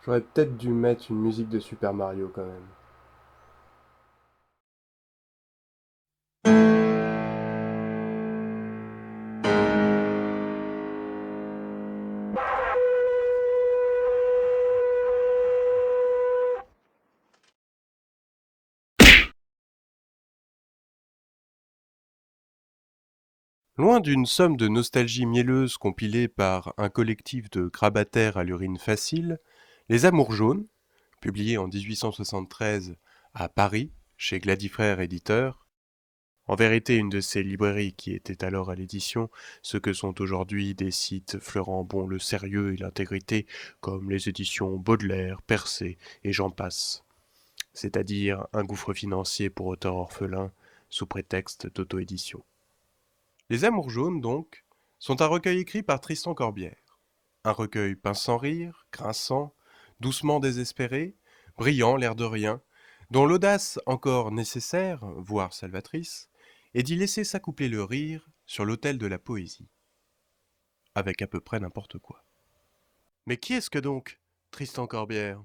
J'aurais peut-être dû mettre une musique de Super Mario quand même. Loin d'une somme de nostalgie mielleuse compilée par un collectif de grabataires à l'urine facile, Les Amours jaunes, publié en 1873 à Paris chez Gladifrères éditeurs, en vérité une de ces librairies qui étaient alors à l'édition ce que sont aujourd'hui des sites fleurant bon le sérieux et l'intégrité comme les éditions Baudelaire, Percé et j'en passe, c'est-à-dire un gouffre financier pour auteurs orphelins sous prétexte d'auto-édition. Les Amours jaunes, donc, sont un recueil écrit par Tristan Corbière. Un recueil pince sans rire, grinçant, doucement désespéré, brillant l'air de rien, dont l'audace encore nécessaire, voire salvatrice, est d'y laisser s'accoupler le rire sur l'autel de la poésie. Avec à peu près n'importe quoi. Mais qui est-ce que donc, Tristan Corbière?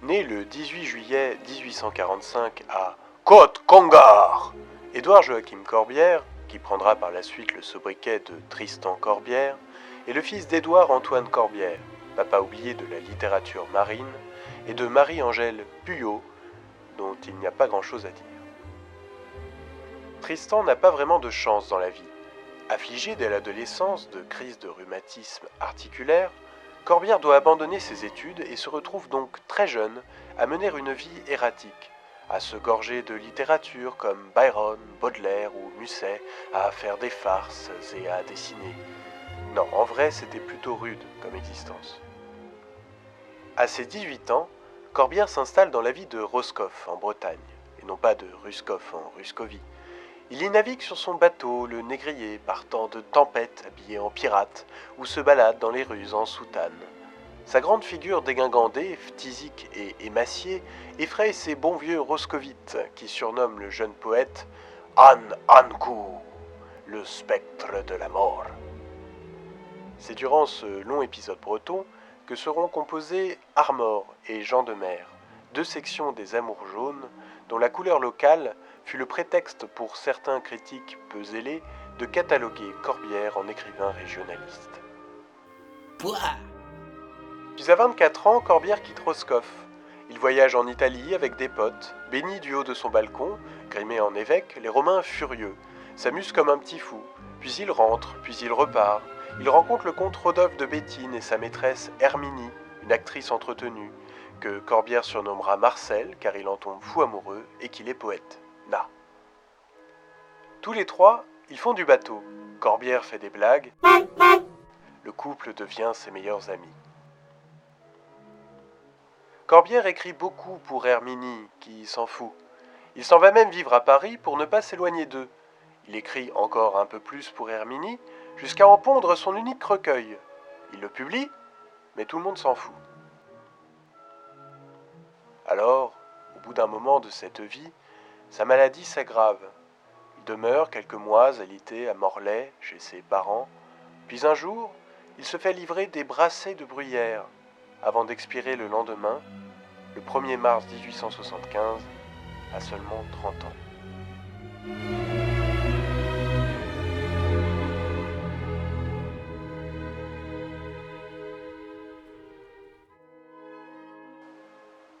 Né le 18 juillet 1845 à Côte-Congar, Édouard Joachim Corbière, qui prendra par la suite le sobriquet de Tristan Corbière, est le fils d'Édouard Antoine Corbière, papa oublié de la littérature marine, et de Marie-Angèle Puyot, dont il n'y a pas grand-chose à dire. Tristan n'a pas vraiment de chance dans la vie. Affligé dès l'adolescence de crises de rhumatisme articulaire, Corbière doit abandonner ses études et se retrouve donc très jeune à mener une vie erratique, à se gorger de littérature comme Byron, Baudelaire ou Musset, à faire des farces et à dessiner. Non, en vrai, c'était plutôt rude comme existence. À ses 18 ans, Corbière s'installe dans la ville de Roscoff en Bretagne, et non pas de Ruskov en Ruscovie. Il y navigue sur son bateau, le négrier, partant de tempête, habillé en pirate, ou se balade dans les rues en soutane. Sa grande figure dégingandée, phthisique et émaciée, effraie ces bons vieux roscovites qui surnomment le jeune poète An Ankou, le spectre de la mort. C'est durant ce long épisode breton que seront composés Armor et Jean de Mer, deux sections des Amours jaunes, dont la couleur locale fut le prétexte pour certains critiques peu zélés de cataloguer Corbière en écrivain régionaliste. Pouah! Puis à 24 ans, Corbière quitte Roscoff. Il voyage en Italie avec des potes, béni du haut de son balcon, grimé en évêque, les Romains furieux, s'amusent comme un petit fou, puis il rentre, puis il repart. Il rencontre le comte Rodolphe de Béthune et sa maîtresse Herminie, une actrice entretenue, que Corbière surnommera Marcel car il en tombe fou amoureux et qu'il est poète. Na. Tous les trois, ils font du bateau. Corbière fait des blagues. Le couple devient ses meilleurs amis. Corbière écrit beaucoup pour Herminie, qui s'en fout. Il s'en va même vivre à Paris pour ne pas s'éloigner d'eux. Il écrit encore un peu plus pour Herminie, jusqu'à en pondre son unique recueil. Il le publie, mais tout le monde s'en fout. Alors, au bout d'un moment de cette vie, sa maladie s'aggrave. Il demeure quelques mois alité à Morlaix, chez ses parents, puis un jour, il se fait livrer des brassées de bruyère, avant d'expirer le lendemain, le 1er mars 1875, à seulement 30 ans.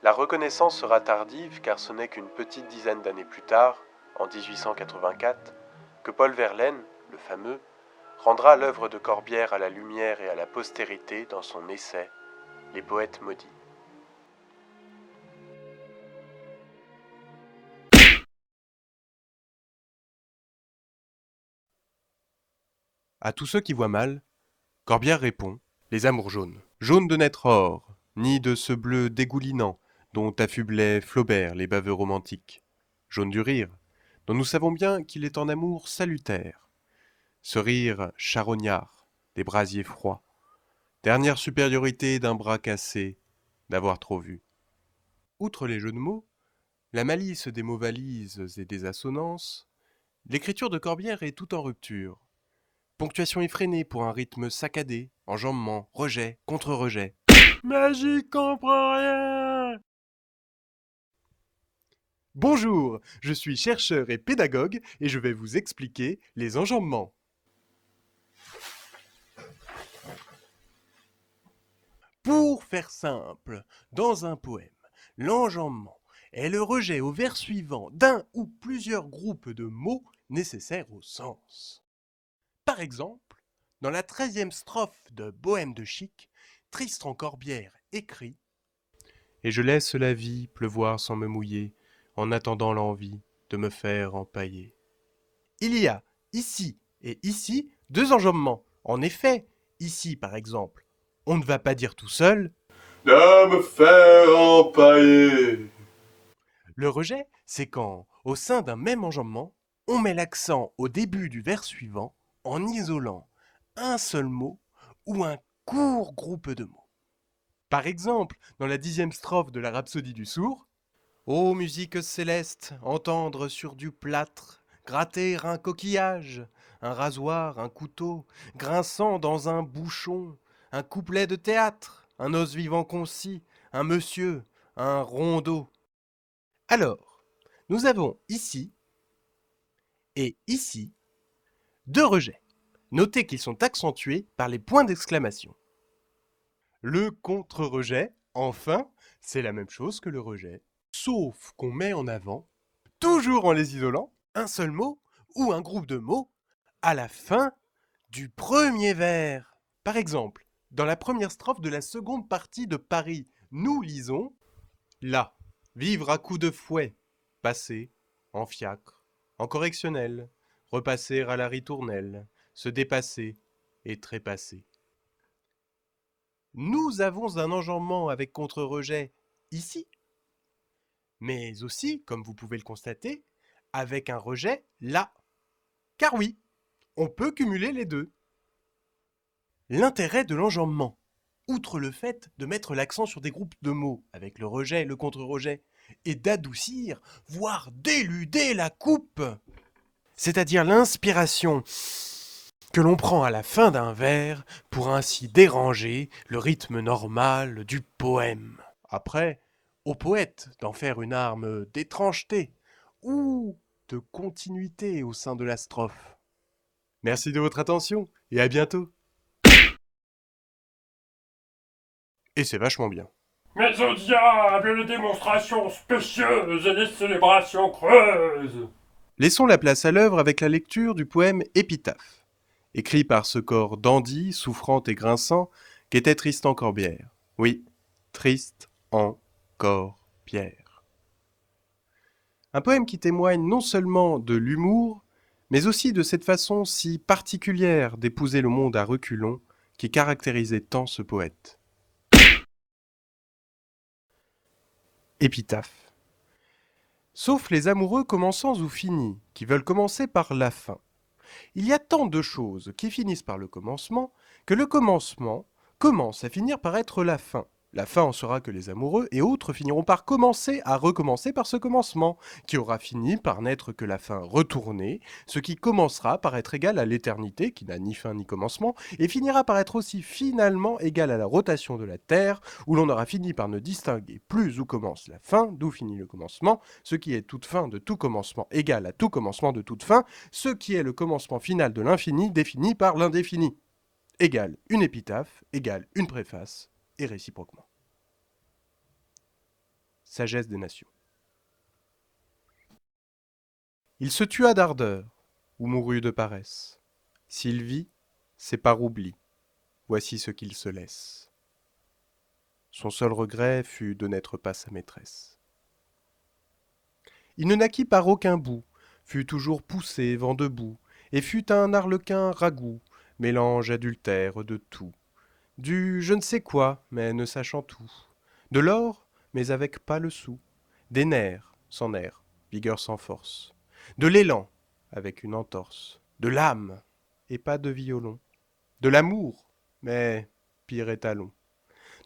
La reconnaissance sera tardive car ce n'est qu'une petite dizaine d'années plus tard, en 1884, que Paul Verlaine, le fameux, rendra l'œuvre de Corbière à la lumière et à la postérité dans son essai Les poètes maudits. À tous ceux qui voient mal, Corbière répond: Les Amours jaunes. Jaune de naître or, ni de ce bleu dégoulinant dont affublait Flaubert les baveux romantiques. Jaune du rire, dont nous savons bien qu'il est en amour salutaire. Ce rire charognard, des brasiers froids. Dernière supériorité d'un bras cassé, d'avoir trop vu. Outre les jeux de mots, la malice des mots valises et des assonances, l'écriture de Corbière est tout en rupture. Ponctuation effrénée pour un rythme saccadé, enjambement, rejet, contre-rejet. Mais j'y comprends rien! Bonjour, je suis chercheur et pédagogue et je vais vous expliquer les enjambements. Pour faire simple, dans un poème, l'enjambement est le rejet au vers suivant d'un ou plusieurs groupes de mots nécessaires au sens. Par exemple, dans la 13e strophe de Bohème de Chic, Tristan Corbière écrit « Et je laisse la vie pleuvoir sans me mouiller, en attendant l'envie de me faire empailler. » Il y a ici et ici 2 enjambements. En effet, ici par exemple, on ne va pas dire tout seul « de me faire empailler ». Le rejet, c'est quand, au sein d'un même enjambement, on met l'accent au début du vers suivant en isolant un seul mot ou un court groupe de mots. Par exemple, dans la 10e strophe de la Rhapsodie du sourd, « Ô musique céleste, entendre sur du plâtre, gratter un coquillage, un rasoir, un couteau, grinçant dans un bouchon, un couplet de théâtre, un os vivant concis, un monsieur, un rondeau. » Alors, nous avons ici et ici 2 rejets. Notez qu'ils sont accentués par les points d'exclamation. Le contre-rejet, enfin, c'est la même chose que le rejet, sauf qu'on met en avant, toujours en les isolant, un seul mot ou un groupe de mots à la fin du premier vers. Par exemple, dans la première strophe de la seconde partie de Paris, nous lisons « Là, vivre à coups de fouet, passer en fiacre, en correctionnel, repasser à la ritournelle, se dépasser et trépasser. » Nous avons un enjambement avec contre-rejet ici, mais aussi, comme vous pouvez le constater, avec un rejet là. Car oui, on peut cumuler les deux. L'intérêt de l'enjambement, outre le fait de mettre l'accent sur des groupes de mots avec le rejet et le contre-rejet, est d'adoucir, voire d'éluder la coupe, c'est-à-dire l'inspiration que l'on prend à la fin d'un vers pour ainsi déranger le rythme normal du poème. Après, au poète d'en faire une arme d'étrangeté ou de continuité au sein de la strophe. Merci de votre attention et à bientôt. Et c'est vachement bien. Mais au diable, les démonstrations spécieuses et les célébrations creuses! Laissons la place à l'œuvre avec la lecture du poème Épitaphe, écrit par ce corps dandy, souffrant et grinçant, qu'était Tristan Corbière. Oui, triste en Corbière. Un poème qui témoigne non seulement de l'humour, mais aussi de cette façon si particulière d'épouser le monde à reculons qui caractérisait tant ce poète. Épitaphe. Sauf les amoureux commençants ou finis, qui veulent commencer par la fin. Il y a tant de choses qui finissent par le commencement, que le commencement commence à finir par être la fin. La fin en sera que les amoureux et autres finiront par commencer à recommencer par ce commencement, qui aura fini par n'être que la fin retournée, ce qui commencera par être égal à l'éternité, qui n'a ni fin ni commencement, et finira par être aussi finalement égal à la rotation de la Terre, où l'on aura fini par ne distinguer plus où commence la fin, d'où finit le commencement, ce qui est toute fin de tout commencement égal à tout commencement de toute fin, ce qui est le commencement final de l'infini défini par l'indéfini, égale une épitaphe, égale une préface, et réciproquement. Sagesse des nations. Il se tua d'ardeur, ou mourut de paresse. S'il vit, c'est par oubli. Voici ce qu'il se laisse. Son seul regret fut de n'être pas sa maîtresse. Il ne naquit par aucun bout, fut toujours poussé, vent debout, et fut un arlequin ragoût, mélange adultère de tout. Du je ne sais quoi, mais ne sachant tout. De l'or, mais avec pas le sou. Des nerfs, sans nerfs, vigueur sans force. De l'élan, avec une entorse. De l'âme, et pas de violon. De l'amour, mais pire étalon.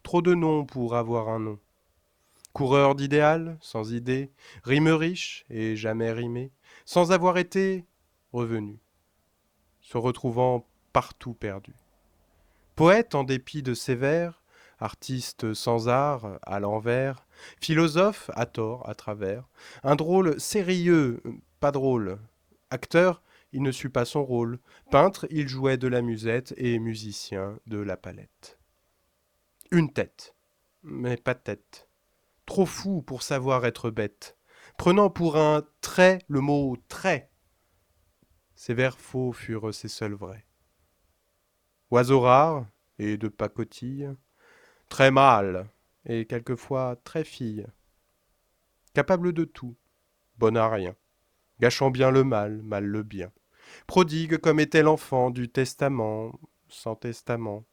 Trop de noms pour avoir un nom. Coureur d'idéal, sans idée, rime riche et jamais rimé, sans avoir été revenu, se retrouvant partout perdu. Poète en dépit de ses vers, artiste sans art, à l'envers, philosophe à tort, à travers, un drôle sérieux, pas drôle. Acteur, il ne sut pas son rôle. Peintre, il jouait de la musette et musicien de la palette. Une tête, mais pas de tête. Trop fou pour savoir être bête. Prenant pour un trait le mot trait. Ses vers faux furent ses seuls vrais. Oiseau rare et de pacotille, très mâle et quelquefois très fille. Capable de tout, bonne à rien, gâchant bien le mal, mal le bien. Prodigue comme était l'enfant du testament, sans testament.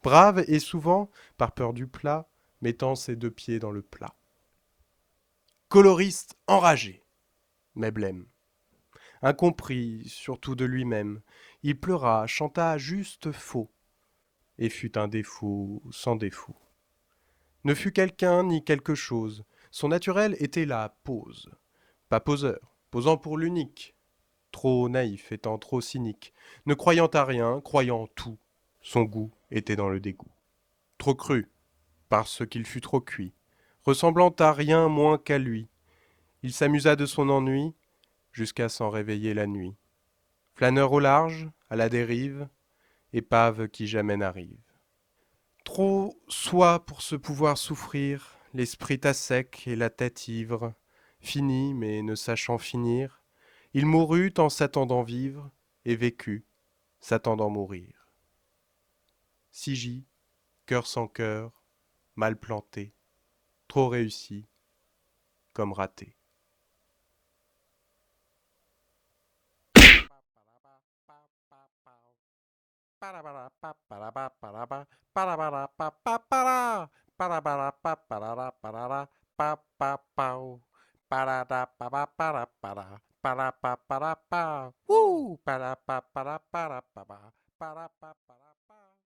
Brave et souvent, par peur du plat, mettant ses deux pieds dans le plat. Coloriste enragé, mais blême. Incompris, surtout de lui-même, il pleura, chanta juste faux, et fut un défaut sans défaut. Ne fut quelqu'un ni quelque chose, son naturel était la pose. Pas poseur, posant pour l'unique, trop naïf étant trop cynique, ne croyant à rien, croyant tout, son goût était dans le dégoût. Trop cru, parce qu'il fut trop cuit, ressemblant à rien moins qu'à lui, il s'amusa de son ennui, jusqu'à s'en réveiller la nuit. Flâneur au large, à la dérive, épave qui jamais n'arrive. Trop soit pour se pouvoir souffrir, l'esprit à sec et la tête ivre, fini mais ne sachant finir, il mourut en s'attendant vivre, et vécut, s'attendant mourir. Sigie, cœur sans cœur, mal planté, trop réussi, comme raté.